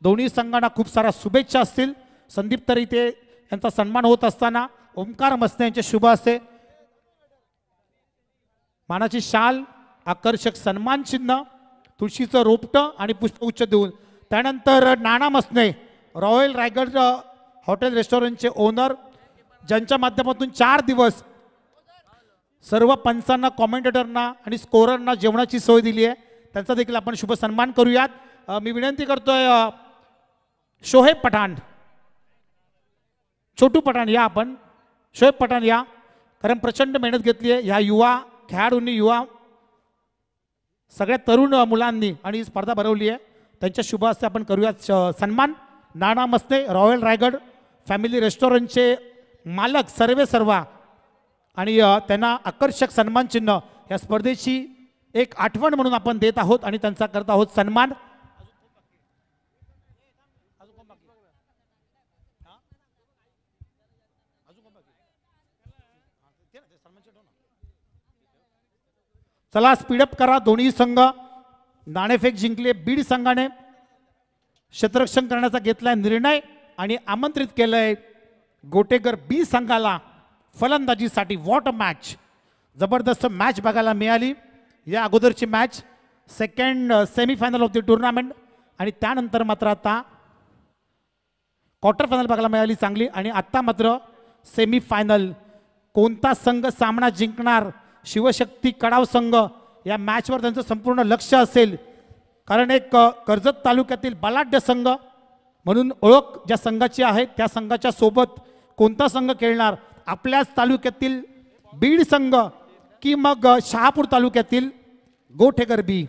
दोन्ही संघांना खूप साऱ्या शुभेच्छा असतील. संदीप तर इथे यांचा सन्मान होत असताना ओमकार मसने यांचे शुभ असते. मानाची शाल, आकर्षक सन्मान चिन्ह, तुळशीचं रोपटं आणि पुष्पगुच्छ देऊन त्यानंतर नाना मसने रॉयल रायगड हॉटेल रेस्टॉरंटचे ओनर, ज्यांच्या माध्यमातून 4 दिवस सर्व पंचांना, कॉमेंटेटरना आणि स्कोररना जेवणाची सोय दिली आहे, त्यांचा देखील आपण शुभ सन्मान करूयात. मी विनंती करतोय शोहेब पठाण, छोटू पठाण या, आपण शोहेब पठाण या, कारण प्रचंड मेहनत घेतली आहे ह्या युवा खेळाडूंनी, युवा सगळ्या तरुण मुलांनी आणि स्पर्धा भरवली आहे. त्यांच्या शुभ हस्ते आपण करूयात सन्मान. नाना मसने रॉयल रायगड फॅमिली रेस्टॉरंटचे मालक सर्वा आणि त्यांना आकर्षक सन्मान चिन्ह या स्पर्धेची एक आठवण म्हणून आपण देत आहोत आणि त्यांचा करत आहोत सन्मान. चला स्पीडअप करा. दोन्ही संघ नाणेफेक जिंकले. बीड संघाने क्षेत्ररक्षण करण्याचा घेतलाय निर्णय आणि आमंत्रित केलंय गोटेकर बी संघाला फलंदाजीसाठी. वॉट अ मॅच, जबरदस्त मॅच बघायला मिळाली. या अगोदरची match second semifinal of the tournament आणि त्यानंतर मात्र आता क्वार्टर फायनल बघायला मिळाली चांगली आणि आत्ता मात्र सेमीफायनल. कोणता संघ सामना जिंकणार? शिवशक्ती कडाव संघ या मॅचवर त्यांचं संपूर्ण लक्ष असेल, कारण एक कर्जत तालुक्यातील बलाढ्य संघ म्हणून ओळख ज्या संघाची आहे त्या संघाच्या सोबत कोणता संघ खेळणार? आपल्याच तालुक्यातील बीड संघ की मग शहापूर तालुक्यातील गोठेकर बी?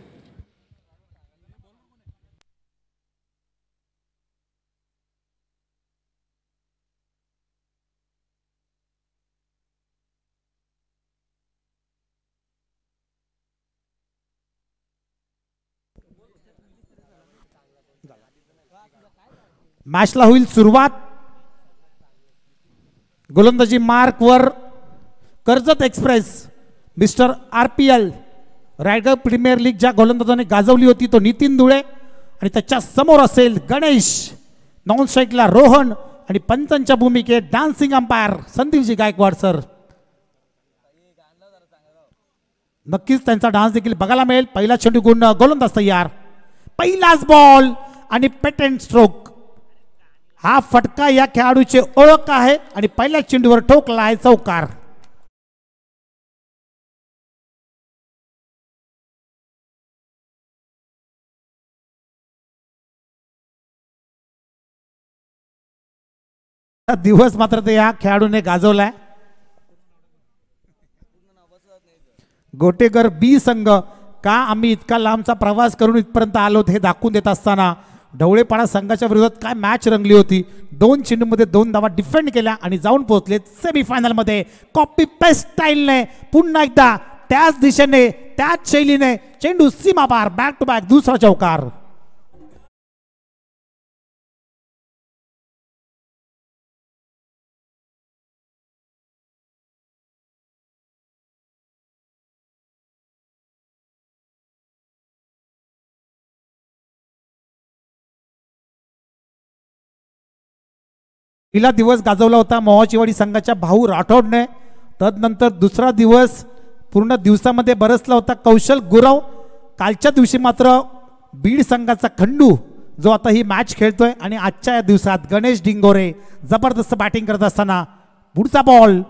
मॅचला होईल सुरुवात. गोलंदाजी मार्क वर Karjat express mister RPL Raigad premier league ज्या गोलंदाजाने गाजवली होती तो नितीन धुळे आणि त्याच्या समोर असेल गणेश. नॉन स्ट्राईकला रोहन आणि पंचांच्या भूमिकेत dancing umpire Sandeepji Gaikwad sir. नक्कीच त्यांचा डान्स देखील बघायला मिळेल. पहिला चेंडू गुण गोलंदाज तयार. पहिलाच बॉल आणि पेटेंट स्ट्रोक. हा फटका या खेळाडूची ओळख आहे आणि पहिल्या चेंडूवर ठोकला आहे चौकार. दिवस मात्र ते या खेळाडूने गाजवलाय. गोटेकर बी संघ का आम्ही इतका लांबचा प्रवास करून इथपर्यंत आलो हे दाखवून देत असताना ढवळेपाडा संघाच्या विरोधात काय मॅच रंगली होती. 2 चेंडूमध्ये 2 धावा डिफेंड केल्या आणि जाऊन पोहोचले सेमीफायनल मध्ये. कॉपी पेस्ट स्टाईलने पुन्हा एकदा त्याच दिशेने त्याच शैलीने चेंडू सीमा पार. बॅक टू बॅक दुसरा चौकार. पहिला दिवस गाजवला होता मोहाचीवाडी संघाच्या भाऊ राठोडने. तदनंतर दुसरा दिवस पूर्ण दिवसामध्ये बरसला होता कौशल गुरव. कालच्या दिवशी मात्र बीड संघाचा खंडू जो आता ही मॅच खेळतोय आणि आजच्या या दिवसात गणेश डिंगोरे जबरदस्त बॅटिंग करत असताना पुढचा बॉल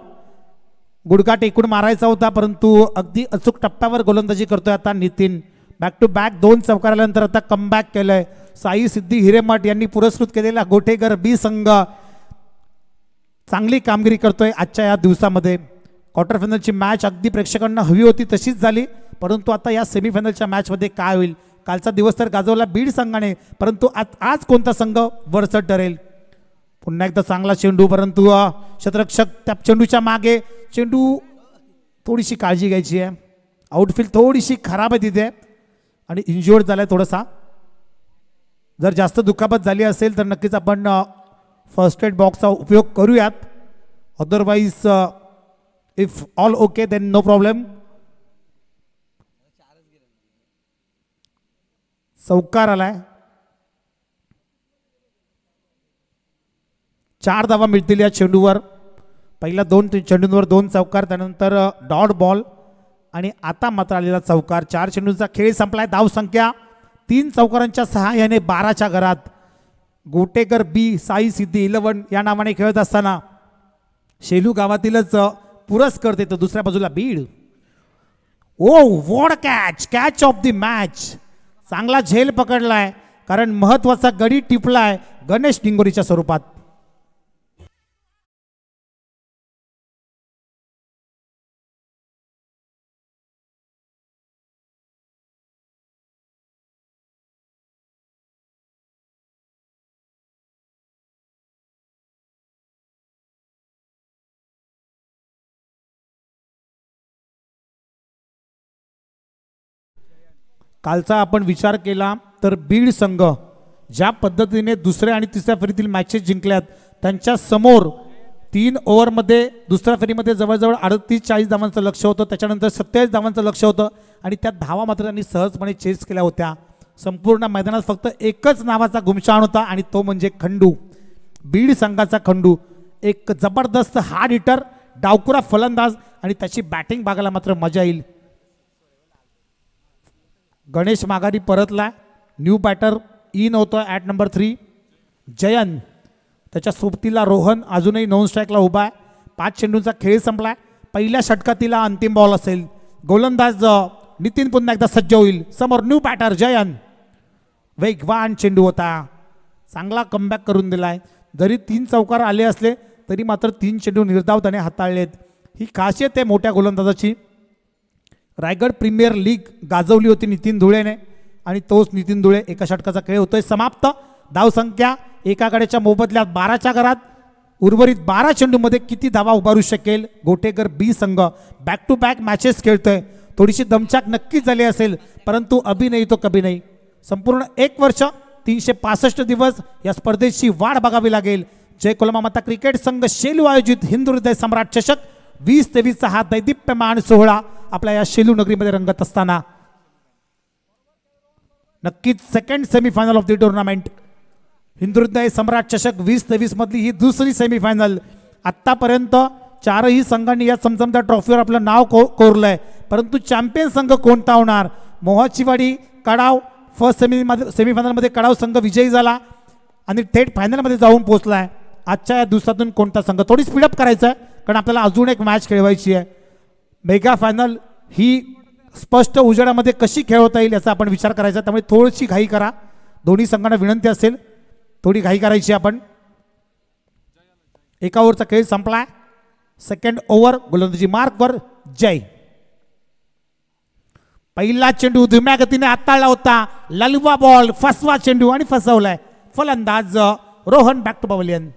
गुडघा टेकून मारायचा होता परंतु अगदी अचूक टप्प्यावर गोलंदाजी करतोय आता नितीन. बॅक टू बॅक 2 चौकार आल्यानंतर आता कमबॅक केलंय. साई सिद्धी हिरेमठ यांनी पुरस्कृत केलेला गोटेकर बी संघ चांगली कामगिरी करतोय आजच्या या दिवसामध्ये. क्वार्टर फायनलची मॅच अगदी प्रेक्षकांना हवी होती तशीच झाली, परंतु आता या सेमीफायनलच्या मॅचमध्ये काय होईल? कालचा दिवस तर गाजवला बीड संघाने, परंतु आज कोणता संघ वरचढ ठरेल? पुन्हा एकदा चांगला चेंडू, परंतु क्षेत्ररक्षक त्या चेंडूच्या मागे. चेंडू थोडीशी काळजी घ्यायची आहे. आउटफील्ड थोडीशी खराब आहे तिथे आणि इंज्युअर्ड झालाय थोडासा. जर जास्त दुखापत झाली असेल तर नक्कीच आपण फर्स्ट एड बॉक्सचा उपयोग करूयात. Otherwise if all okay then no problem. चौकार आलाय. 4 धावा मिळतील या चेंडूवर. पहिल्या 2 चेंडूंवर 2 चौकार, त्यानंतर डॉट बॉल आणि आता मात्र आलेला चौकार. 4 चेंडूंचा खेळ संपलाय. धाव संख्या 3 चौकारांच्या सहाय्याने 12च्या घरात. गोटेकर बी साई सिद्धी 11 या नावाने खेळत असताना शेलू गावातीलच पुरस्कार देतो. दुसऱ्या बाजूला Beed. Oh what catch of the match. चांगला झेल पकडलाय कारण महत्वाचा गडी टिपलाय गणेश डिंगोरीच्या स्वरूपात. कालचा आपण विचार केला तर बीड संघ ज्या पद्धतीने दुसऱ्या आणि तिसऱ्या फेरीतील मॅचेस जिंकल्यात त्यांच्या समोर 3 ओव्हरमध्ये दुसऱ्या फेरीमध्ये जवळजवळ 38-40 धावांचं लक्ष होतं. त्याच्यानंतर 27 धावांचं लक्ष होतं आणि त्या धावा मात्र त्यांनी सहजपणे चेस केल्या होत्या. संपूर्ण मैदानात फक्त एकच नावाचा घुमशान होता आणि तो म्हणजे खंडू. बीड संघाचा खंडू एक जबरदस्त हार्ड हिटर, डावकुरा फलंदाज आणि त्याची बॅटिंग बघायला मात्र मजा येईल. गणेश माघारी परतला. न्यू बॅटर इन होतोय ॲट नंबर 3 जयन. त्याच्या सोबतीला रोहन अजूनही नॉन स्ट्राईकला उभा आहे. 5 चेंडूंचा खेळ संपलाय. पहिल्या षटकातीला अंतिम बॉल असेल. गोलंदाज नितीन पुन्हा एकदा सज्ज होईल. समोर न्यू बॅटर जयन. वेगवान चेंडू होता. चांगला कमबॅक करून दिलाय. जरी 3 चौकार आले असले तरी मात्र 3 चेंडू निर्धावताने हाताळलेत. ही खासियत आहे मोठ्या गोलंदाजाची. रायगड प्रीमियर लीग गाजवली होती नितीन धुळेने आणि तोच नितीन धुळे. एका षटकाचा खेळ होतोय समाप्त. धाव संख्या एका गड्याच्या मोबदल्यात 12च्या घरात. उर्वरित 12 चेंडूमध्ये किती धावा उभारू शकेल गोटेकर बी संघ. बॅक टू बॅक मॅचेस खेळतोय. थोडीशी दमछाक नक्कीच झाली असेल परंतु अभि नाही तो कभी नाही. संपूर्ण 1 वर्ष 365 दिवस या स्पर्धेची वाट बघावी लागेल. जय कोलमा माता क्रिकेट संघ शेलू आयोजित हिंदू हृदय सम्राट चषक 2023चा हा दैदिप्यमान सोहळा आपल्या या शेलू नगरीमध्ये रंगत असताना नक्कीच second semifinal of the tournament Hindu हृदय सम्राट चषक 2023 मधली ही दुसरी सेमीफायनल. आतापर्यंत 4ही संघांनी या चमचमत्या ट्रॉफीवर आपलं नाव कोरलंय परंतु चॅम्पियन संघ कोणता होणार. मोहाचीवाडी कडाव फर्स्ट सेमीफायनलमध्ये कडाव संघ विजयी झाला आणि थेट फायनलमध्ये जाऊन पोहोचलाय. आजच्या या दिवसातून कोणता संघ. थोडी स्पीडअप करायचं आहे कारण आपल्याला अजून एक मॅच खेळवायची आहे. मेगा फायनल ही स्पष्ट उजेडामध्ये कशी खेळवता येईल याचा आपण विचार करायचा. त्यामुळे थोडीशी घाई करा. दोन्ही संघांना विनंती असेल थोडी घाई करायची आपण. एका ओव्हरचा खेळ संपलाय. सेकंड ओव्हर गोलंदाजी मार्कवर जय. पहिला चेंडू धीम्या गतीने हाताळला होता. ललवा बॉल फसवा चेंडू आणि फसवलाय फलंदाज Rohan. Back to pavilion.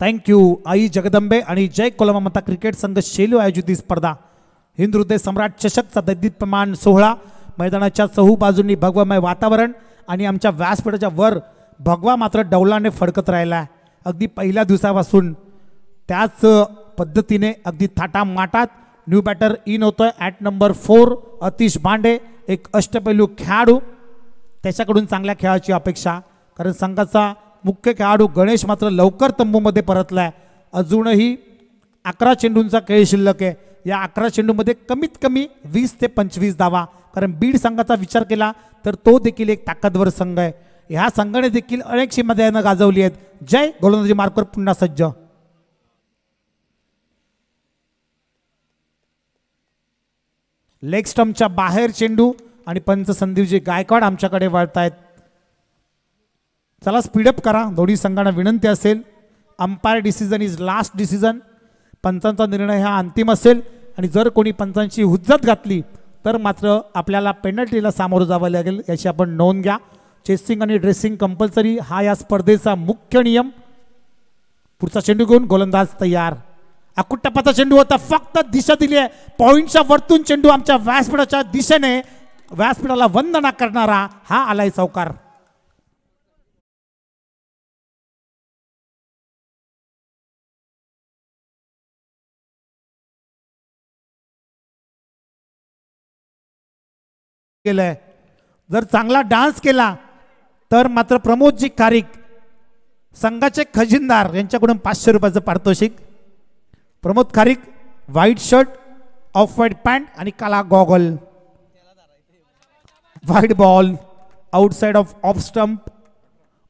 Thank you आई जगदंबे आणि जय कोलमा माता क्रिकेट संघ शेलू आयोजित ही स्पर्धा हिंदू हृदय सम्राट चषकचा दैदिप्यमान सोहळा. मैदानाच्या चहू बाजूंनी भगवामय वातावरण आणि आमच्या व्यासपीठाच्या वर भगवा मात्र डौलाने फडकत राहिला. अगदी पहिल्या दिवसापासून त्याच पद्धतीने अगदी थाटामाटात न्यू बॅटर इन होतोय ॲट नंबर 4 अतिश भांडे. एक अष्टपैलू खेळाडू. त्याच्याकडून चांगल्या खेळाची अपेक्षा कारण संघाचा मुख्य खेळाडू गणेश मात्र लवकर तंबूमध्ये परतलाय. अजूनही 11 चेंडूंचा खेळ शिल्लक आहे. या 11 चेंडूमध्ये कमीत कमी 20 ते 25 धावा. कारण बीड संघाचा विचार केला तर तो देखील एक ताकदवर संघ आहे. ह्या संघाने देखील अनेकशी मैदानं गाजवली आहेत. जय गोलंदाजी मार्कवर पुन्हा सज्ज. लेग स्टंपच्या बाहेर चेंडू आणि पंच संदीपजी गायकवाड आमच्याकडे वळतायत. चला स्पीडअप करा. दोन्ही संघांना विनंती असेल. Umpire decision is last decision. पंचांचा निर्णय हा अंतिम असेल आणि जर कोणी पंचांची हुज्जत घातली तर मात्र आपल्याला पेनल्टीला सामोरं जावं लागेल याची आपण नोंद घ्या. चेसिंग आणि ड्रेसिंग कंपल्सरी हा या स्पर्धेचा मुख्य नियम. पुढचा चेंडू घेऊन गोलंदाज तयार. अकुट्टपाचा चेंडू होता, फक्त दिशा दिली आहे पॉइंटच्या वरतून चेंडू आमच्या व्यासपीठाच्या दिशेने, व्यासपीठाला वंदना करणारा हा आलाय चौकार. केलंय जर चांगला डान्स केला तर मात्र प्रमोदजी खारीक संघाचे खजिनदार यांच्याकडून 500 रुपयाचं पारितोषिक. Pramod Kharik white shirt, off white pant आणि काला goggle. White ball outside off stump,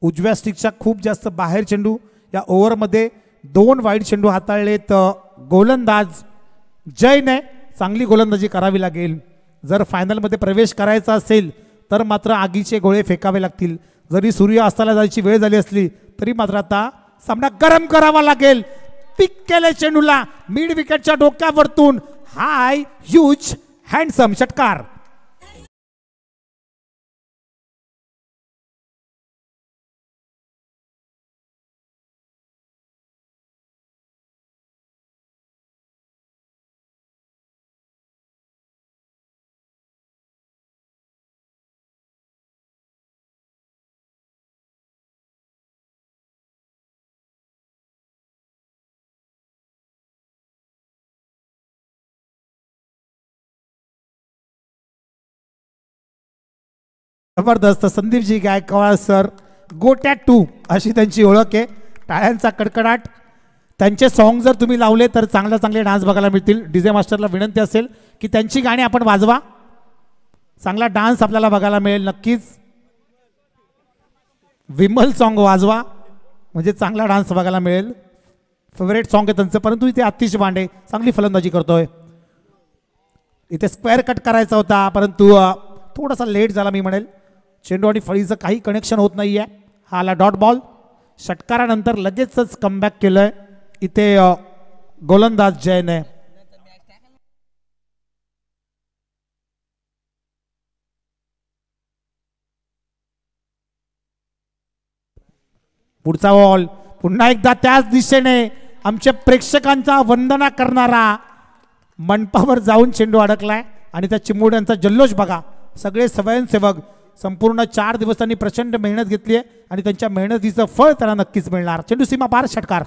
उजव्या स्टिकच्या खूप जास्त बाहेर चेंडू. या ओव्हरमध्ये 2 वाईट चेंडू हाताळलेत गोलंदाज जयने. चांगली गोलंदाजी करावी लागेल जर फायनलमध्ये प्रवेश करायचा असेल तर मात्र आगीचे गोळे फेकावे लागतील. जरी सूर्य अस्ताला जायची वेळ झाली असली तरी मात्र आता सामना गरम करावा लागेल. पिक केले चेंडूला मिड विकेटच्या डोक्यावरतून हाय ह्यूज हँडसम षटकार. जबरदस्त. संदीपजी गायकवाड सर गोट्या 2 अशी त्यांची ओळख आहे. टाळ्यांचा कडकडाट. त्यांचे सॉन्ग जर तुम्ही लावले तर चांगले डान्स बघायला मिळतील. डीजे मास्टरला विनंती असेल की त्यांची गाणी आपण वाजवा, चांगला डान्स आपल्याला बघायला मिळेल. नक्कीच विमल सॉन्ग वाजवा म्हणजे चांगला डान्स बघायला मिळेल. फेवरेट सॉन्ग आहे त्यांचं. परंतु इथे आतिश बांडे चांगली फलंदाजी करतोय. इथे स्क्वेअर कट करायचा होता परंतु थोडासा लेट झाला मी म्हणेल. चेंडू आणि फळीचं काही कनेक्शन होत नाहीये. हा आला डॉट बॉल. षटकारानंतर लगेचच कमबॅक केलंय इथे गोलंदाज जयने. पुढचा बॉल पुन्हा एकदा त्याच दिशेने आमच्या प्रेक्षकांचा वंदना करणारा मंडपावर जाऊन चेंडू अडकलाय आणि त्या चिमुरड्यांचा जल्लोष बघा. सगळे स्वयंसेवक संपूर्ण 4 दिवस त्यांनी प्रचंड मेहनत घेतली आहे आणि त्यांच्या मेहनतीचं फळ त्यांना नक्कीच मिळणार. चेंडू सीमा पार षटकार.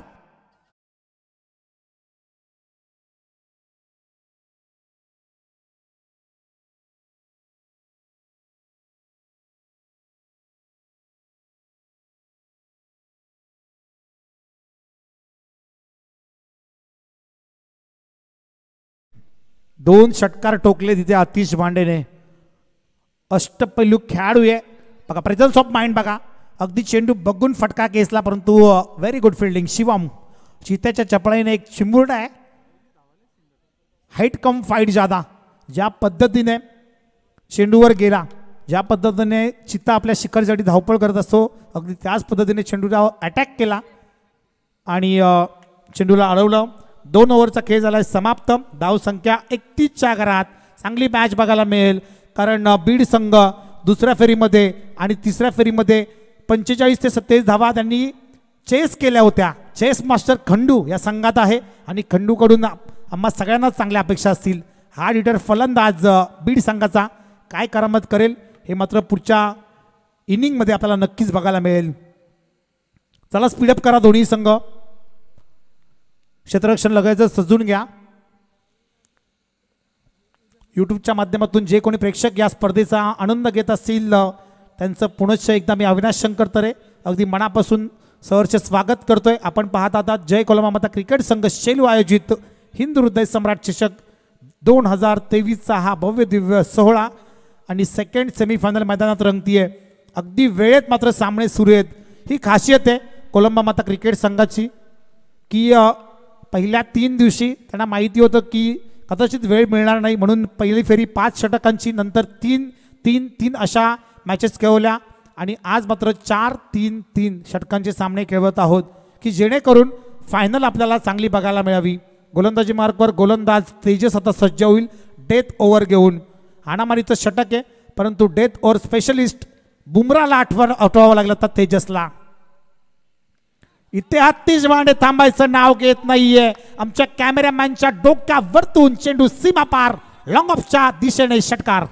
दोन षटकार टोकले तिथे आतिश बांडेने. अष्टपैलू खेळाडू आहे बघा. प्रेझन्स ऑफ माइंड बघा. अगदी चेंडू बघून फटका केसला परंतु व्हेरी गुड फिल्डिंग. शिवम चित्याच्या चपळाईने एक चिमुरडा आहे. हाईट कम फाईट ज्यादा. ज्या पद्धतीने चेंडूवर गेला, ज्या पद्धतीने चित्ता आपल्या शिखरसाठी धावपळ करत असतो अगदी त्याच पद्धतीने चेंडूला अटॅक केला आणि चेंडूला अडवलं. 2 ओव्हरचा खेळ झाला समाप्त. धावसंख्या 31च्या घरात. चांगली मॅच बघायला मिळेल कारण बीड संघ दुसऱ्या फेरीमध्ये आणि तिसऱ्या फेरीमध्ये 45 ते 27 धावा त्यांनी चेस केल्या होत्या. चेस मास्टर खंडू या संघात आहे आणि खंडूकडून आम्हा सगळ्यांनाच चांगल्या अपेक्षा असतील. हा हिटर फलंदाज बीड संघाचा काय करामत करेल हे मात्र पुढच्या इनिंगमध्ये आपल्याला नक्कीच बघायला मिळेल. चला स्पीडअप करा दोन्ही संघ. क्षेत्ररक्षण लगायचं सजून घ्या. यूट्यूबच्या माध्यमातून जे कोणी प्रेक्षक या स्पर्धेचा आनंद घेत असतील त्यांचं पुनश्च एकदा मी अविनाश शंकर तरे अगदी मनापासून सहर्ष स्वागत करतोय. आपण पाहत आहात जय कोलमा माता क्रिकेट संघ शेलू आयोजित हिंद हृदय सम्राट चषक 2023चा हा भव्य दिव्य सोहळा आणि सेकंड सेमीफायनल मैदानात रंगतीये. अगदी वेळेत मात्र सामने सुरू आहेत. ही खासियत आहे कोलंबा माता क्रिकेट संघाची की पहिल्या 3 दिवशी त्यांना माहिती होतं की कदाचित वेळ मिळणार नाही म्हणून पहिली फेरी 5 षटकांची नंतर 3-3-3 अशा मॅचेस खेळवल्या आणि आज मात्र 4-3-3 षटकांचे सामने खेळवत आहोत की जेणेकरून फायनल आपल्याला चांगली बघायला मिळावी. गोलंदाजी मार्कवर गोलंदाज तेजस आता सज्ज होईल डेथ ओव्हर घेऊन. हाणामारीचं षटक आहे परंतु डेथ ओव्हर स्पेशलिस्ट बुमराला आठवावं लागलं तर तेजसला. इथे अतिश भांडे थांबायचं नाव घेत नाहीये. आमच्या कॅमेरामॅनच्या डोक्यावरतून चेंडू सीमा पार लॉंग ऑफच्या दिशेने षटकार.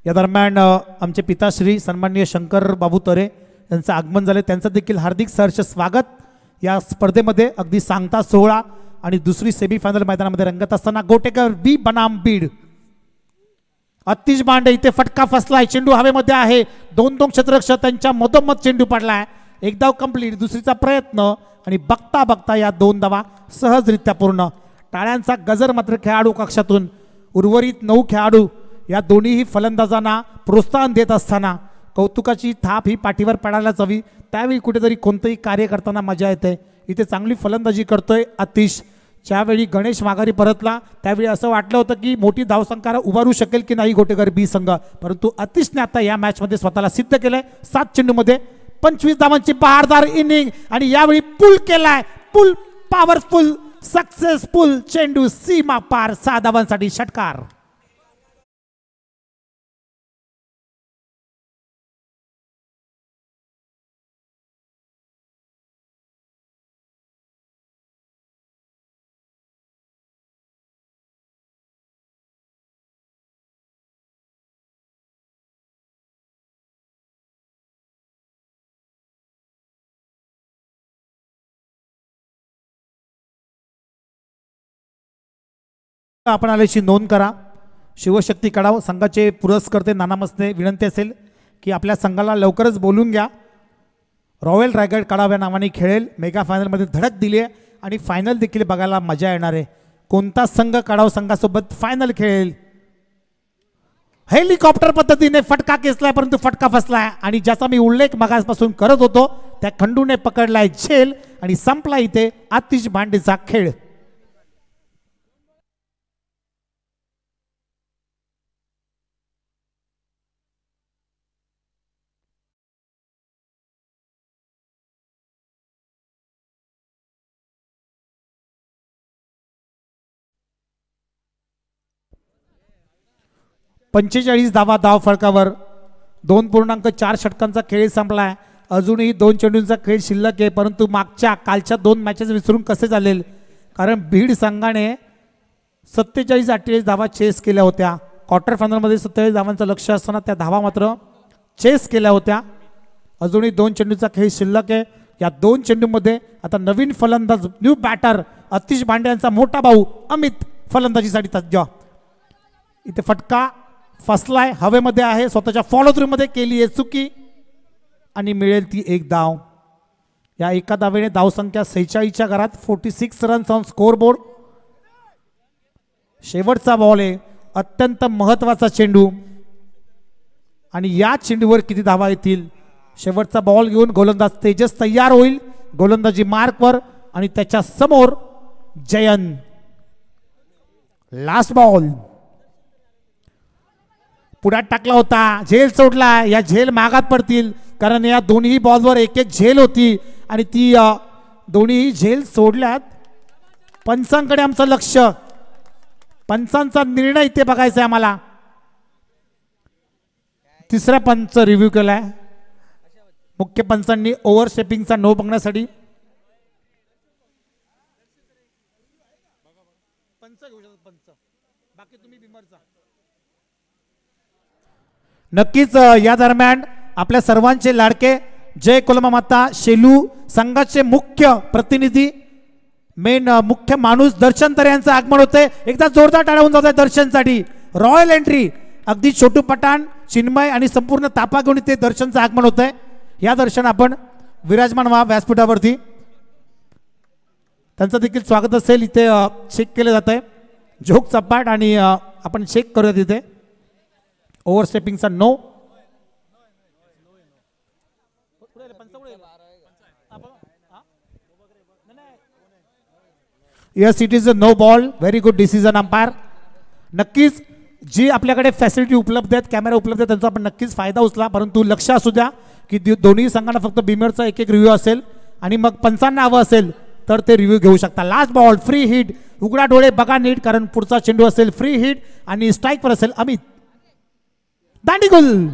या दरम्यान आमचे पिताश्री सन्माननीय शंकर बाबू तरे यांचं आगमन झाले. त्यांचं देखील हार्दिक सहर्ष स्वागत. या स्पर्धेमध्ये अगदी सांगता सोहळा आणि दुसरी सेमीफायनल मैदानामध्ये रंगत असताना गोटेकर बी बनाम बीड. अतिश बांडे इथे फटका फसलाय. चेंडू हवेमध्ये आहे. दोन क्षेत्ररक्षक त्यांच्या मधोमध चेंडू पडलाय. एक धाव कंप्लीट. दुसरीचा प्रयत्न आणि बघता बघता या 2 धावा सहजरित्या पूर्ण. टाळ्यांचा गजर मात्र खेळाडू कक्षातून. उर्वरित 9 खेळाडू या दोन्हीही फलंदाजांना प्रोत्साहन देत असताना कौतुकाची थाप ही पाठीवर पडायलाच हवी. त्यावेळी कुठेतरी कोणतंही कार्य करताना मजा येते. इथे चांगली फलंदाजी करतोय अतिश. ज्यावेळी गणेश माघारी परतला त्यावेळी असं वाटलं होतं की मोठी धावसंख्या उभारू शकेल की नाही गोटेकर बी संघ, परंतु अतिशने आता या मॅचमध्ये स्वतःला सिद्ध केलंय. 7 चेंडूमध्ये 25 धावांची बहारदार इनिंग आणि यावेळी पुल केलाय. पुल पॉवरफुल सक्सेसफुल चेंडू सीमा पार. 6 धावांसाठी षटकार. आपण आल्याची नोंद करा. शिवशक्ती कडाव संघाचे पुरस्कर्ते नाना मस्ते विनंती असेल की आपल्या संघाला लवकरच बोलून घ्या. रॉयल रायगड कडाव या नावाने खेळेल. मेगा फायनलमध्ये धडक दिली आहे आणि फायनल देखील बघायला मजा येणार आहे. कोणता संघ कडाव संघासोबत फायनल खेळेल. हेलिकॉप्टर पद्धतीने फटका केसलाय परंतु फटका फसलाय आणि ज्याचा मी उल्लेख मगासपासून करत होतो त्या खंडूने पकडलाय झेल आणि संपला इथे आतिश भांडेचा खेळ. पंचेचाळीस धावा धाव फळकावर. 2.4 षटकांचा खेळ संपलाय. अजूनही 2 चेंडूंचा खेळ शिल्लक आहे, परंतु कालच्या 2 मॅचेस विसरून कसे चालेल, कारण बीड संघाने 47-48 धावा चेस केल्या होत्या. क्वार्टर फायनलमध्ये 27 धावांचं लक्ष असताना त्या धावा मात्र चेस केल्या होत्या. अजूनही 2 चेंडूचा खेळ शिल्लक आहे. या 2 चेंडूमध्ये आता नवीन फलंदाज न्यू बॅटर अतिश भांडे यांचा मोठा भाऊ अमित फलंदाजीसाठी सज्ज. इथे फटका फसलाय. हवेमध्ये आहे. स्वतःच्या फॉलो थ्रू मध्ये केली आहे चुकी आणि मिळेल ती 1 धाव. या एका धावेने धावसंख्या 46च्या घरात. 46 रन्स ऑन स्कोर बोर्ड. शेवटचा बॉल आहे. अत्यंत महत्वाचा चेंडू आणि या चेंडूवर किती धावा येतील. शेवटचा बॉल घेऊन गोलंदाज तेजस तयार होईल. गोलंदाजी मार्कवर आणि त्याच्या समोर जयन. लास्ट बॉल पुढ्यात टाकला होता. झेल सोडला. या झेल मागात पडतील कारण या दोन्ही बॉलवर एक झेल होती आणि ती दोन्ही झेल सोडल्यात. पंचांकडे आमचं लक्ष. पंचांचा निर्णय इथे बघायचा आहे आम्हाला. तिसऱ्या पंच रिव्ह्यू केलाय. मुख्य पंचांनी ओव्हरस्टेपिंगचा नो बघण्यासाठी नक्कीच या दरम्यान आपल्या सर्वांचे लाडके जय कोलमा माता शेलू संघाचे मुख्य प्रतिनिधी मुख्य माणूस दर्शन तरे यांचं आगमन होते. एकदा जोरदार टाळ्या होऊन जात आहे दर्शनसाठी. रॉयल एंट्री अगदी छोटू पठाण चिन्मय आणि संपूर्ण तापा घेऊन इथे दर्शनचं आगमन होत आहे. या दर्शन आपण विराजमान व्हा व्यासपीठावरती. त्यांचं देखील स्वागत असेल. इथे चेक केलं जात आहे झोक चपाट आणि आपण चेक करूया तिथे ओव्हरस्टेपिंगचा no. Yes, it is a no ball. Very good decision umpire. नक्कीच जी आपल्याकडे फॅसिलिटी उपलब्ध आहेत, कॅमेरा उपलब्ध आहेत, त्यांचा आपण नक्कीच फायदा उचला. परंतु लक्ष असू द्या की दोन्ही संघांना फक्त बीमरचा एक रिव्ह्यू असेल आणि मग पंचांना हवं असेल तर ते रिव्ह्यू घेऊ शकता. लास्ट बॉल फ्री हिट, उघडा डोळे बघा नीट, कारण पुढचा चेंडू असेल फ्री हिट आणि स्ट्राईक पर असेल. Amit Dandigul,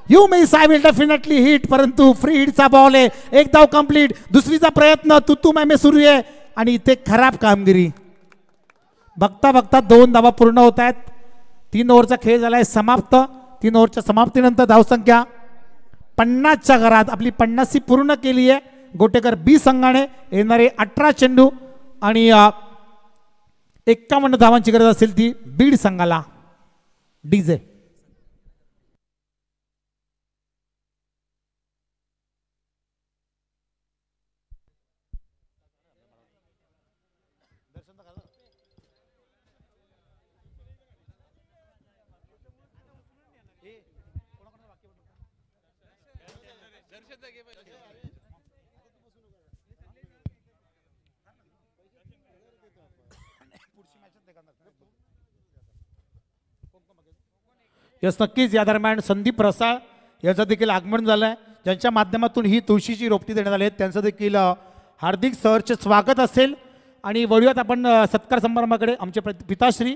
you miss, I will definitely hit, परंतु फ्री हिटचा बॉल आहे. एक धाव कंप्लीट, दुसरीचा प्रयत्न, तू मैं सुरू आहे आणि इथे खराब कामगिरी. बघता बघता 2 धावा पूर्ण होत आहेत. 3 ओव्हरचा खेळ झालाय समाप्त. 3 ओव्हरच्या समाप्तीनंतर धावसंख्या 50च्या घरात, आपली 50 पूर्ण केली आहे. गोटेकर बी संघाने येणारे 18 चेंडू आणि 51 धावांची गरज असेल ती बीड संघाला. डीजे यस नक्कीच. या दरम्यान संदीप रसाळ यांचं देखील आगमन झालं आहे, ज्यांच्या माध्यमातून ही तुळशीची रोपटी देण्यात आली आहे. त्यांचं देखील हार्दिक सहर्ष स्वागत असेल. आणि वळूयात आपण सत्कार समारंभाकडे. आमचे पिताश्री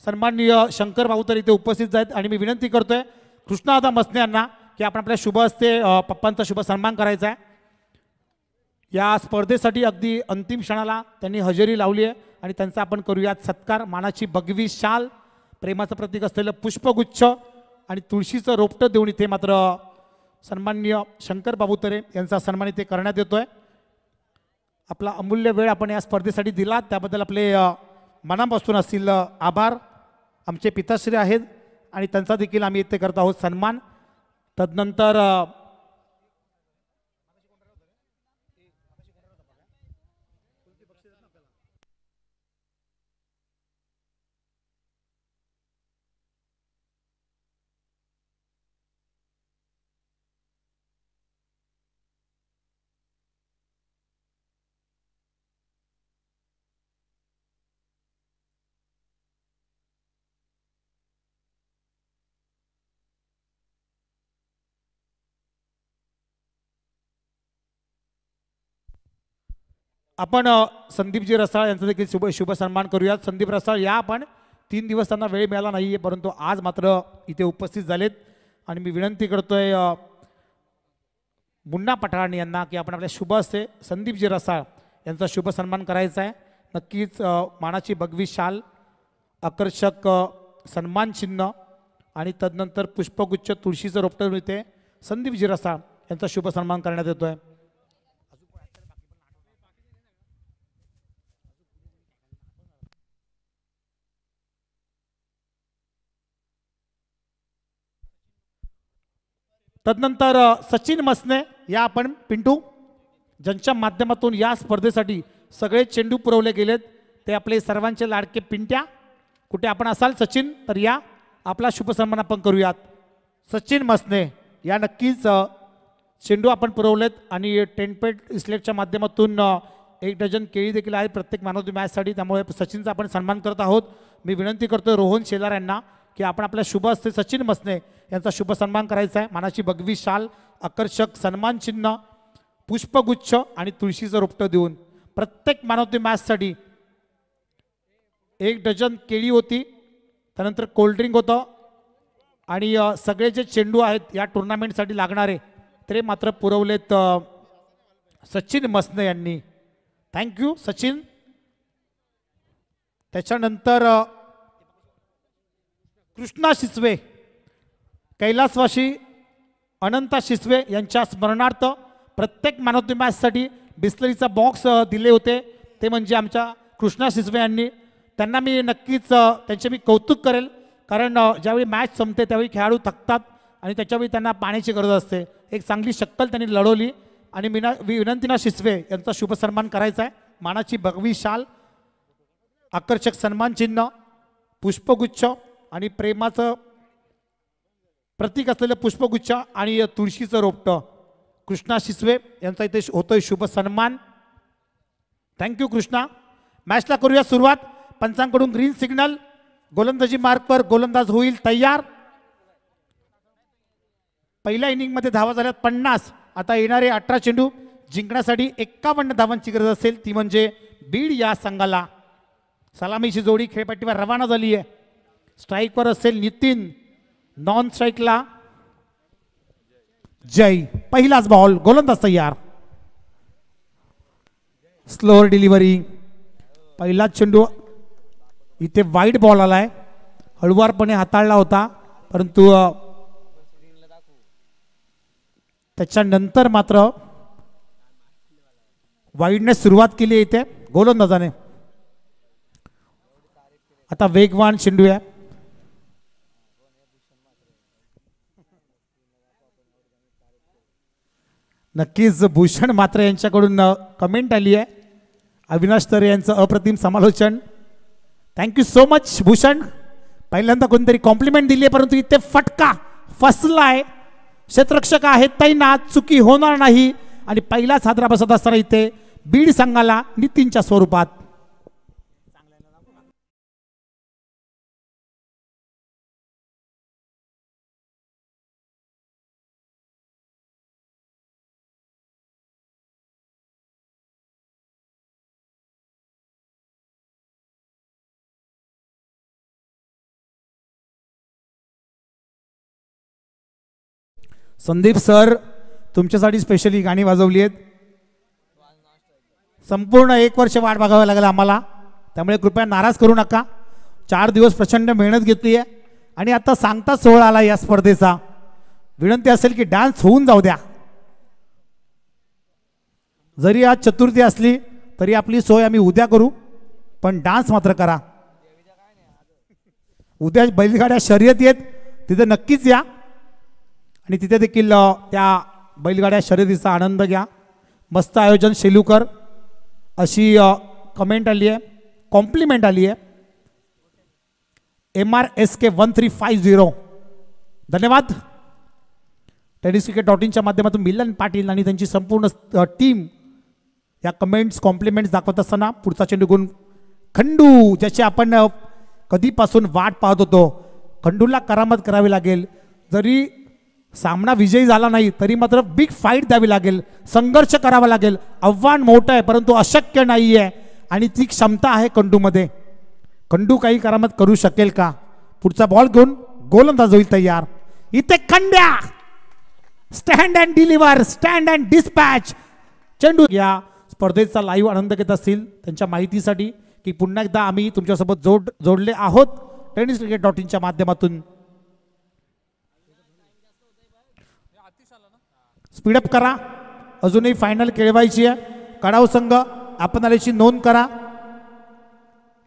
सन्माननीय शंकर भाऊ तर इथे उपस्थित आहेत आणि मी विनंती करतोय कृष्णादा मसने यांना की आपण आपल्या शुभ हस्ते पप्पांचा शुभ सन्मान करायचा आहे. या स्पर्धेसाठी अगदी अंतिम क्षणाला त्यांनी हजेरी लावली आहे आणि त्यांचा आपण करूयात सत्कार. मानाची भगवी शाल, प्रेमाचं प्रतीक असलेलं पुष्पगुच्छ आणि तुळशीचं रोपटं देऊन इथे मात्र सन्माननीय शंकर बाबूतरे यांचा सन्मान इथे करण्यात येतोय. आपला अमूल्य वेळ आपण या स्पर्धेसाठी दिला त्याबद्दल आपले मनापासून असतील आभार. आमचे पिताश्री आहेत आणि त्यांचा देखील आम्ही इथे करत आहोत सन्मान. तदनंतर आपण संदीपजी रसाळ यांचा देखील शुभ सन्मान करूयात. संदीप रसाळ या आपण 3 दिवस त्यांना वेळ मिळाला नाही आहे, परंतु आज मात्र इथे उपस्थित झालेत आणि मी विनंती करतोय मुन्ना पठाण यांना की आपण आपल्या शुभ हस्ते संदीपजी रसाळ यांचा शुभ सन्मान करायचा आहे. नक्कीच मानाची भगवी शाल, आकर्षक सन्मान चिन्ह आणि तदनंतर पुष्पगुच्छ तुळशीचं रोपटं इथे संदीपजी रसाळ यांचा शुभ सन्मान करण्यात येतोय. तदनंतर सचिन मसने या आपण पिंटू ज्यांच्या माध्यमातून या स्पर्धेसाठी सगळे चेंडू पुरवले गेलेत ते आपले सर्वांचे लाडके पिंट्या. कुठे आपण असाल सचिन तर या आपला शुभ सन्मान आपण करूयात. सचिन मसने या नक्कीच चेंडू आपण पुरवलेत आणि टेंटपेट इस्लेटच्या माध्यमातून 1 डझन केळी देखील आहेत प्रत्येक मॅन ऑफ द मॅचसाठी. त्यामुळे सचिनचा आपण सन्मान करत आहोत. मी विनंती करतोय रोहन शेलार यांना की आपण आपल्या शुभ हस्ते सचिन मसने यांचा शुभ सन्मान करायचा आहे. मानाची भगवी शाल, आकर्षक सन्मान चिन्ह, पुष्पगुच्छ आणि तुळशीचं रोपटं देऊन प्रत्येक मॅन ऑफ द मॅचसाठी 1 डझन केळी होती, त्यानंतर कोल्ड्रिंक होतं आणि सगळे जे चेंडू आहेत या टुर्नामेंटसाठी लागणारे ते मात्र पुरवलेत सचिन मसने यांनी. थँक्यू सचिन. त्याच्यानंतर कृष्णा शिसवे, कैलासवासी अनंता शिसवे यांच्या स्मरणार्थ प्रत्येक मॅन ऑफ द मॅचसाठी बिस्लरीचा बॉक्स दिले होते ते म्हणजे आमच्या कृष्णा शिसवे यांनी. त्यांना मी नक्कीच त्यांचे मी कौतुक करेल, कारण ज्यावेळी मॅच संपते त्यावेळी खेळाडू थकतात आणि त्याच्यावेळी त्यांना पाण्याची गरज असते. एक चांगली शक्कल त्यांनी लढवली आणि विनंतीना शिसवे यांचा शुभ सन्मान करायचा आहे. मानाची भगवी शाल, आकर्षक सन्मान चिन्ह, पुष्पगुच्छ आणि प्रेमाचं प्रतीक असलेलं पुष्पगुच्छ आणि तुळशीचं रोपटं कृष्णा शिसवे यांचा इथे होतोय शुभ सन्मान. थँक्यू कृष्णा. मॅचला करूया सुरुवात. पंचांकडून ग्रीन सिग्नल गोलंदाजी मार्कवर गोलंदाज होईल तयार. पहिल्या इनिंग मध्ये धावा झाल्यात 50. आता येणारे 18 चेंडू जिंकण्यासाठी 51 धावांची गरज असेल, ती म्हणजे बीड या संघाला. सलामीची जोडी खेळपट्टीवर रवाना झाली आहे. स्ट्राईकवर असेल नितीन, नॉन स्ट्राईकला जय. पहिलाच बॉल, गोलंदाज तयार. Slower delivery. पहिला चेंडू इथे वाईड बॉल आलाय, हळुवारपणे हाताळला होता, परंतु त्याच्यानंतर मात्र वाईडने सुरुवात केली इथे गोलंदाजाने. आता वेगवान चेंडू आहे. नक्कीच भूषण मात्र यांच्याकडून कमेंट आली आहे. अविनाश तरे यांचं अप्रतिम समालोचन. Thank you so much Bhushan. पहिल्यांदा कोणतरी कॉम्प्लिमेंट दिली आहे, परंतु इथे फटका फसलाय. क्षेत्ररक्षक आहेत तैनात, चुकी होणार नाही. आणि पहिलाच हादरा बसत असताना इथे बीड संघाला नितीनच्या स्वरूपात. संदीप सर तुमच्यासाठी स्पेशली गाणी वाजवली आहेत. संपूर्ण 1 वर्ष वाट बघावी लागेल आम्हाला, त्यामुळे कृपया नाराज करू नका. 4 दिवस प्रचंड मेहनत घेतली आहे आणि आता सांगता सोहळा आला या स्पर्धेचा. विनंती असेल की डान्स होऊन जाऊ द्या. जरी आज चतुर्थी असली तरी आपली सोय आम्ही उद्या करू, पण डान्स मात्र करा. उद्या बैलगाड्या शर्यती आहेत, तिथे नक्कीच या आणि तिथे देखील त्या बैलगाड्या शर्यतीचा आनंद घ्या. मस्त आयोजन शेलूकर अशी कमेंट आली आहे, कॉम्प्लिमेंट आली आहे. MRSK 1350 धन्यवाद. tenniscricket.in माध्यमातून मिलन पाटील आणि त्यांची संपूर्ण टीम या कमेंट्स कॉम्प्लिमेंट्स दाखवत असताना पुढचा चेंडू गुण खंडू, ज्याची आपण कधीपासून वाट पाहत होतो. खंडूला करामत करावी लागेल. जरी सामना विजयी झाला नाही तरी मात्र बिग फाईट द्यावी लागेल, संघर्ष करावा लागेल. आव्हान मोठं आहे परंतु अशक्य नाही आहे आणि ती क्षमता आहे खंडूमध्ये. खंडू काही करामत करू शकेल का? पुढचा बॉल घेऊन गोलंदाज होईल तयार. इथे Khandya stand and deliver, stand and dispatch. चेंडू या स्पर्धेचा लाईव्ह आनंद घेत असतील त्यांच्या माहितीसाठी की पुन्हा एकदा आम्ही तुमच्यासोबत जोडले आहोत tenniscricket.in माध्यमातून. स्पीडअप करा, अजूनही फायनल खेळवायची आहे. कडाव संघ आपण आल्याची नोंद करा.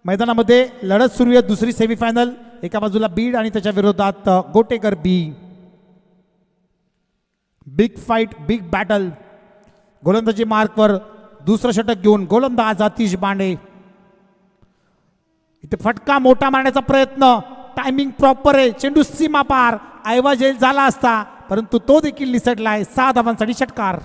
मैदानामध्ये लढत सुरू आहे. दुसरी सेमीफायनल, एका बाजूला बीड आणि त्याच्या विरोधात Gotekar B. Big fight, big battle. गोलंदाजी मार्कवर दुसरं षटक घेऊन गोलंदाज आतिश बांडे. इथे फटका मोठा मारण्याचा प्रयत्न, टायमिंग प्रॉपर आहे. चेंडू सीमा पार, ऐवज झाला असता परंतु तो देखील निसटलाय. 6 धावांसाठी षटकार.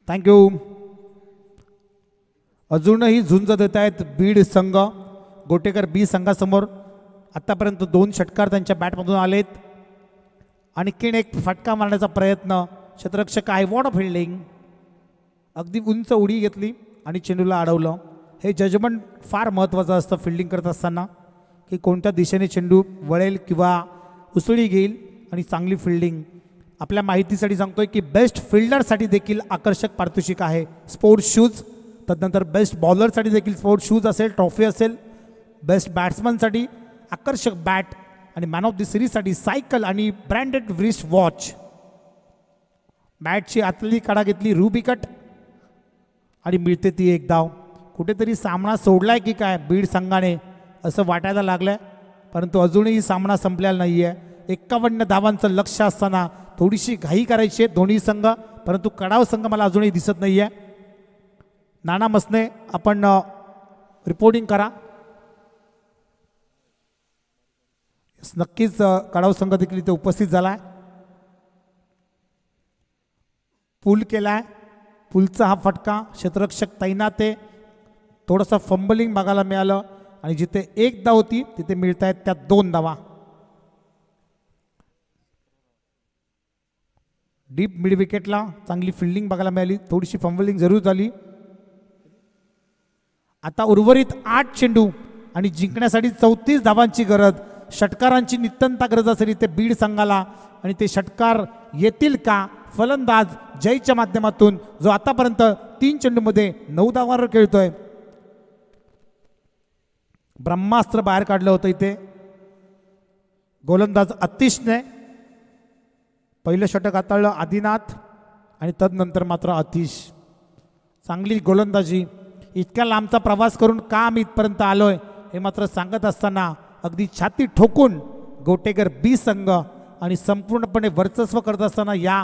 थँक्यू. अजूनही झुंज देत आहेत बीड संघ गोटेकर बी संघासमोर. आतापर्यंत 2 षटकार त्यांच्या बॅटमधून आलेत. आणखीन एक फटका मारण्याचा प्रयत्न. क्षेत्ररक्षक आहे, वॉट फिल्डिंग. अगदी उंच उडी घेतली आणि चेंडूला अडवलं. हे जजमेंट फार महत्त्वाचं असतं फिल्डिंग करत असताना, की कोणत्या दिशेने चेंडू वळेल किंवा उसळी घेईल. आणि चांगली फिल्डिंग. आपल्या माहितीसाठी सांगतोय की बेस्ट फिल्डरसाठी देखील आकर्षक पारितोषिक आहे, स्पोर्ट्स शूज. तदनंतर बेस्ट बॉलरसाठी देखील स्पोर्ट्स शूज असेल, ट्रॉफी असेल. बेस्ट बॅट्समनसाठी आकर्षक बॅट आणि मॅन ऑफ द सिरीजसाठी सायकल आणि ब्रँडेड व्रिस्ट वॉच. बॅटची आतली कडा घेतली रुबिकट आणि मिळते ती 1 धाव. कुठेतरी सामना सोडलाय की काय बीड संघाने असं वाटायला लागलंय, परंतु अजूनही सामना संपलेला नाही आहे. 51 धावांचं लक्ष असताना थोडीशी घाई करायची आहे दोन्ही संघ, परंतु कडाव संघ मला अजूनही दिसत नाही आहे. नाना मसने आपण रिपोर्टिंग करा. नक्कीच कडाव संघ देखील इथे उपस्थित झालाय. पूल केलाय, पूलचा हा फटका, क्षेत्ररक्षक तैनात आहे. थोडंसं फंबलिंग बघायला मिळालं आणि जिथे एक धाव होती तिथे मिळत आहेत त्या 2 धावा. डीप मिड विकेटला चांगली फिल्डिंग बघायला मिळाली, थोडीशी फंबलिंग जरूर झाली. आता उर्वरित 8 चेंडू आणि जिंकण्यासाठी 34 धावांची गरज. षटकारांची नित्यंता गरज असेल इथे बीड संघाला आणि ते षटकार येतील का? फलंदाज जयच्या माध्यमातून जो आतापर्यंत 3 चेंडूमध्ये 9 धावांवर खेळतोय. ब्रह्मास्त्र बाहेर काढलं होतं इथे. गोलंदाज अतिशने पहिलं षटक हाताळलं आदिनाथ आणि तदनंतर मात्र अतिश. चांगली गोलंदाजी. इतक्या लांबचा प्रवास करून का आम्ही इथपर्यंत आलोय हे मात्र सांगत असताना अगदी छाती ठोकून गोटेकर बी संघ आणि संपूर्णपणे वर्चस्व करत असताना या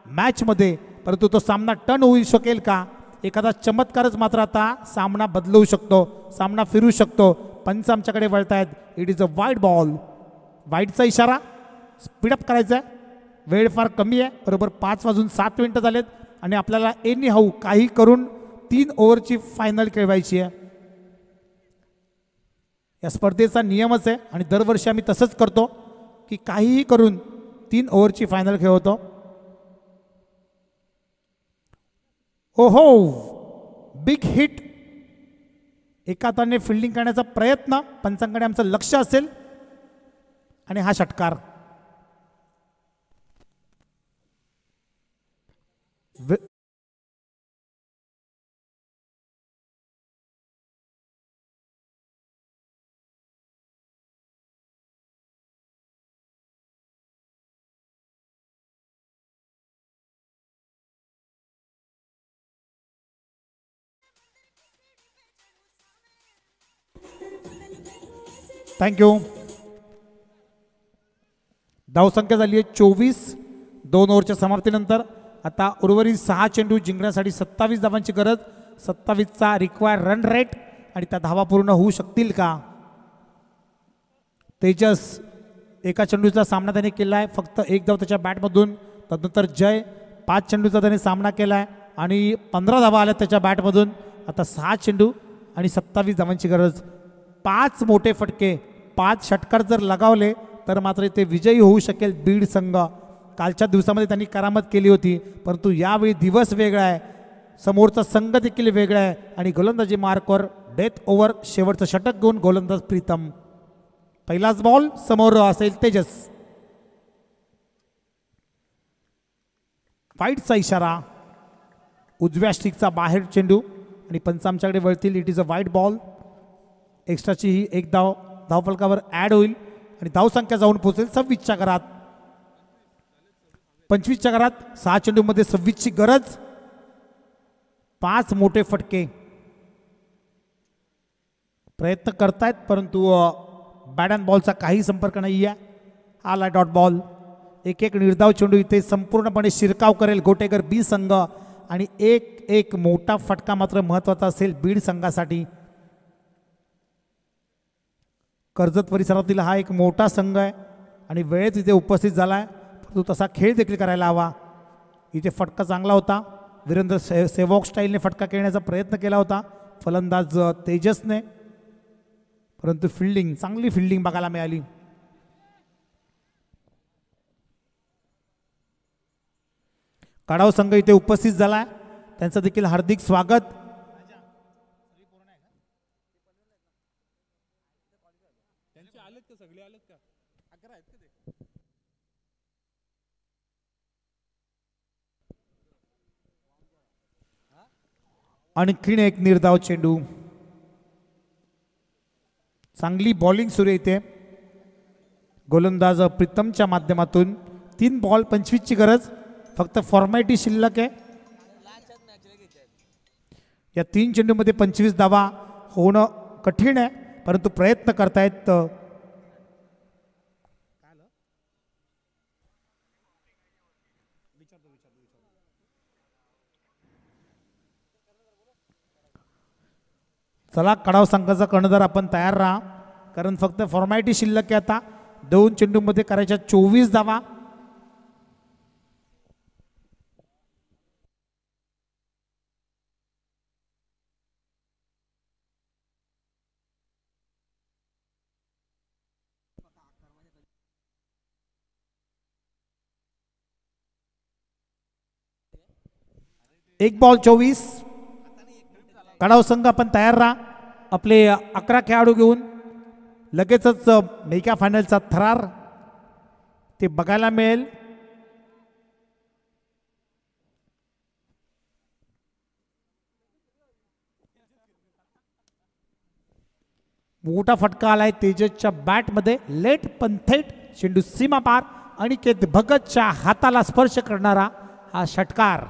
मॅचमध्ये, परंतु तो सामना टर्न होऊ शकेल का? एखादा चमत्कारच मात्र आता सामना बदलवू शकतो, सामना फिरू शकतो. पंच आमच्याकडे वळतायत. It is a wide ball. वाईडचा इशारा, स्पीडअप करायचा आहे. वेळ फार कमी आहे. बरोबर 5:07 झालेत आणि आपल्याला एनी हाऊ काही करून 3 ओव्हरची फायनल खेळवायची आहे. या स्पर्धेचा नियमच आहे आणि दरवर्षी आम्ही तसंच करतो की काहीही करून 3 ओव्हरची फायनल खेळवतो. ओहो, बिग हिट. एका हाताने फिल्डिंग करण्याचा प्रयत्न, पंचांकडे आमचं लक्ष असेल आणि हा षटकार. थँक्यू. धावसंख्या झाली आहे 24 2 ओव्हरच्या समाप्तीनंतर. आता उर्वरित 6 चेंडू जिंकण्यासाठी 27 धावांची गरज. 27चा रिक्वायर रन रेट आणि त्या धावा पूर्ण होऊ शकतील का? तेजस एका चेंडूचा सामना त्याने केला आहे, फक्त 1 धाव त्याच्या बॅटमधून. तदनंतर जय 5 चेंडूचा त्याने सामना केला आहे आणि 15 धावा आल्या त्याच्या बॅटमधून. आता 6 चेंडू आणि 27 धावांची गरज. 5 मोठे फटके, 5 षटकार जर लगावले तर मात्र ते विजयी होऊ शकेल बीड संघ. कालच्या दिवसामध्ये त्यांनी करामत केली होती, परंतु यावेळी दिवस वेगळा आहे, समोरचा संघ देखील वेगळा आहे आणि गोलंदाजी मार्कवर डेथ ओव्हर शेवटचं षटक घेऊन गोलंदाज प्रीतम. पहिलाच बॉल समोर असेल तेजस. वाईडचा इशारा, उजव्या स्टिकचा बाहेर चेंडू आणि पंच आमच्याकडे वळतील. It is a wide ball. एक्स्ट्राची ही 1 धाव धावफलकावर ॲड होईल आणि धावसंख्या जाऊन पोहोचेल 26च्या घरात. 25च्या घरात 6 चेंडूमध्ये 26ची गरज. 5 मोठे फटके. प्रयत्न करतायत परंतु बॅट अँड बॉलचा काही संपर्क नाही आहे. आला डॉट बॉल. एक निर्धाव चेंडू इथे संपूर्णपणे शिरकाव करेल गोटेकर बी संघ आणि एक मोठा फटका मात्र महत्त्वाचा असेल बीड संघासाठी. कर्जत परिसरातील हा एक मोठा संघ आहे आणि वेळेत इथे उपस्थित झाला आहे, परंतु तसा खेळ देखील करायला हवा. इथे फटका चांगला होता. वीरेंद्र सेवॉक स्टाईलने फटका खेळण्याचा प्रयत्न केला होता फलंदाज तेजसने, परंतु चांगली फिल्डिंग बघायला मिळाली. कडाव संघ इथे उपस्थित झाला आहे, त्यांचं देखील हार्दिक स्वागत. आणखीन एक निर्धाव चेंडू. चांगली बॉलिंग सुरू इथे गोलंदाज प्रीतमच्या माध्यमातून. 3 बॉल 25ची गरज. फक्त फॉर्मॅलिटी शिल्लक आहे. या 3 चेंडूमध्ये 25 धावा होणं कठीण आहे, परंतु प्रयत्न करतायत. चला कडाव संघाचा कर्णधार आपण तयार राहा, कारण फक्त फॉर्मॅलिटी शिल्लक आहे. आता 2 चेंडूमध्ये करायच्या 24 धावा. एक बॉल 24. कडाव संघ आपण तयार राहा. आपले 11 खेळाडू घेऊन लगेचच मेगा फायनलचा थरार ते बघायला मिळेल. मोठा फटका आलाय तेजसच्या बॅटमध्ये. लेट पण थेट चेंडू सीमा पार. अनिकेत भगतच्या हाताला स्पर्श करणारा हा षटकार.